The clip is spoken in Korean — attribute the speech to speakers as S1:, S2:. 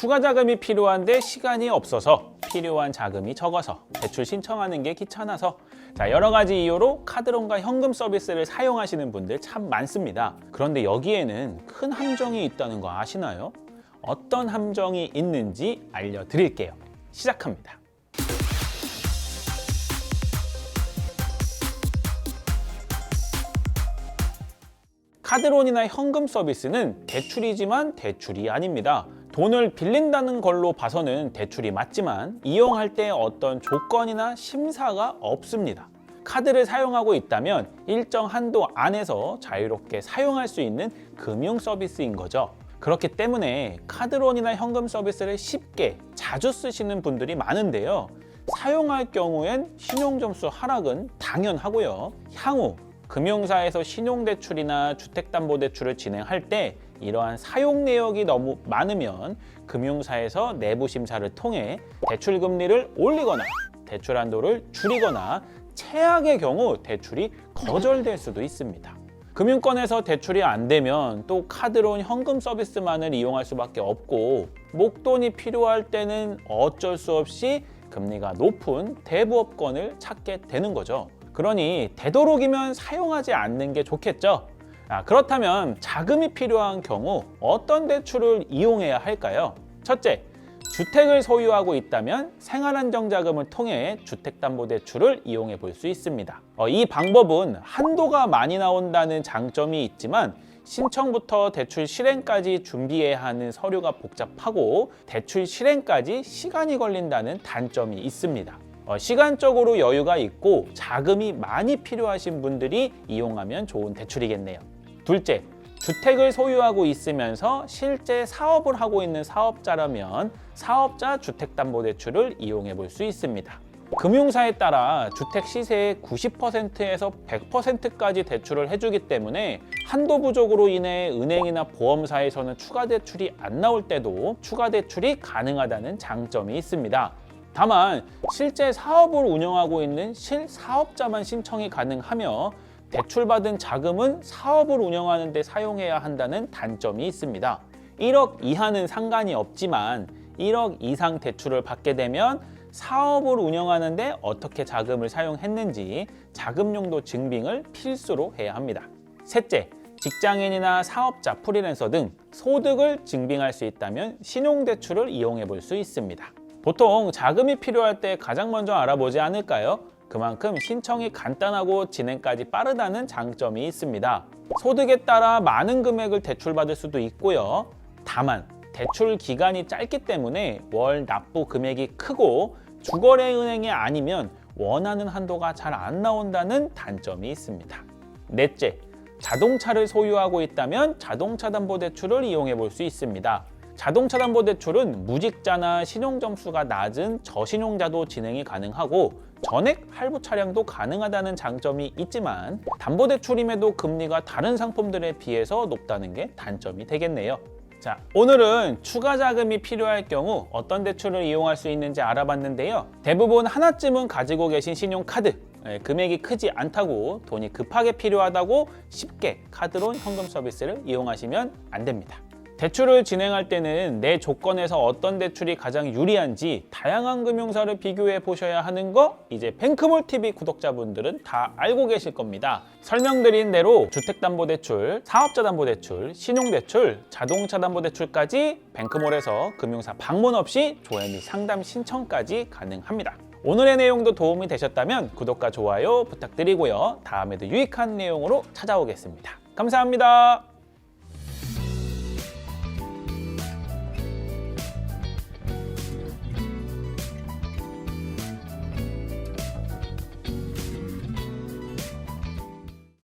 S1: 추가 자금이 필요한데 시간이 없어서, 필요한 자금이 적어서, 대출 신청하는 게 귀찮아서, 여러 가지 이유로 카드론과 현금 서비스를 사용하시는 분들 참 많습니다. 그런데 여기에는 큰 함정이 있다는 거 아시나요? 어떤 함정이 있는지 알려드릴게요. 시작합니다. 카드론이나 현금 서비스는 대출이지만 대출이 아닙니다. 돈을 빌린다는 걸로 봐서는 대출이 맞지만 이용할 때 어떤 조건이나 심사가 없습니다. 카드를 사용하고 있다면 일정 한도 안에서 자유롭게 사용할 수 있는 금융 서비스인 거죠. 그렇기 때문에 카드론이나 현금 서비스를 쉽게 자주 쓰시는 분들이 많은데요. 사용할 경우엔 신용점수 하락은 당연하고요. 향후 금융사에서 신용대출이나 주택담보대출을 진행할 때 이러한 사용 내역이 너무 많으면 금융사에서 내부 심사를 통해 대출 금리를 올리거나 대출 한도를 줄이거나 최악의 경우 대출이 거절될 수도 있습니다. 금융권에서 대출이 안 되면 또 카드론 현금 서비스만을 이용할 수밖에 없고, 목돈이 필요할 때는 어쩔 수 없이 금리가 높은 대부업권을 찾게 되는 거죠. 그러니 되도록이면 사용하지 않는 게 좋겠죠. 그렇다면 자금이 필요한 경우 어떤 대출을 이용해야 할까요? 첫째, 주택을 소유하고 있다면 생활안정자금을 통해 주택담보대출을 이용해 볼 수 있습니다. 이 방법은 한도가 많이 나온다는 장점이 있지만 신청부터 대출 실행까지 준비해야 하는 서류가 복잡하고 대출 실행까지 시간이 걸린다는 단점이 있습니다. 시간적으로 여유가 있고 자금이 많이 필요하신 분들이 이용하면 좋은 대출이겠네요. 둘째, 주택을 소유하고 있으면서 실제 사업을 하고 있는 사업자라면 사업자 주택담보대출을 이용해 볼 수 있습니다. 금융사에 따라 주택 시세의 90%에서 100%까지 대출을 해주기 때문에 한도 부족으로 인해 은행이나 보험사에서는 추가 대출이 안 나올 때도 추가 대출이 가능하다는 장점이 있습니다. 다만 실제 사업을 운영하고 있는 실사업자만 신청이 가능하며 대출받은 자금은 사업을 운영하는 데 사용해야 한다는 단점이 있습니다. 1억 이하는 상관이 없지만 1억 이상 대출을 받게 되면 사업을 운영하는 데 어떻게 자금을 사용했는지 자금 용도 증빙을 필수로 해야 합니다. 셋째, 직장인이나 사업자, 프리랜서 등 소득을 증빙할 수 있다면 신용대출을 이용해 볼 수 있습니다. 보통 자금이 필요할 때 가장 먼저 알아보지 않을까요? 그만큼 신청이 간단하고 진행까지 빠르다는 장점이 있습니다. 소득에 따라 많은 금액을 대출받을 수도 있고요. 다만 대출 기간이 짧기 때문에 월 납부 금액이 크고 주거래 은행이 아니면 원하는 한도가 잘 안 나온다는 단점이 있습니다. 넷째, 자동차를 소유하고 있다면 자동차담보대출을 이용해 볼 수 있습니다. 자동차담보대출은 무직자나 신용점수가 낮은 저신용자도 진행이 가능하고 전액 할부 차량도 가능하다는 장점이 있지만 담보대출임에도 금리가 다른 상품들에 비해서 높다는 게 단점이 되겠네요. 오늘은 추가 자금이 필요할 경우 어떤 대출을 이용할 수 있는지 알아봤는데요. 대부분 하나쯤은 가지고 계신 신용카드, 금액이 크지 않다고 돈이 급하게 필요하다고 쉽게 카드론 현금 서비스를 이용하시면 안 됩니다. 대출을 진행할 때는 내 조건에서 어떤 대출이 가장 유리한지 다양한 금융사를 비교해 보셔야 하는 거 이제 뱅크몰TV 구독자분들은 다 알고 계실 겁니다. 설명드린 대로 주택담보대출, 사업자담보대출, 신용대출, 자동차담보대출까지 뱅크몰에서 금융사 방문 없이 조회 및 상담 신청까지 가능합니다. 오늘의 내용도 도움이 되셨다면 구독과 좋아요 부탁드리고요. 다음에도 유익한 내용으로 찾아오겠습니다. 감사합니다.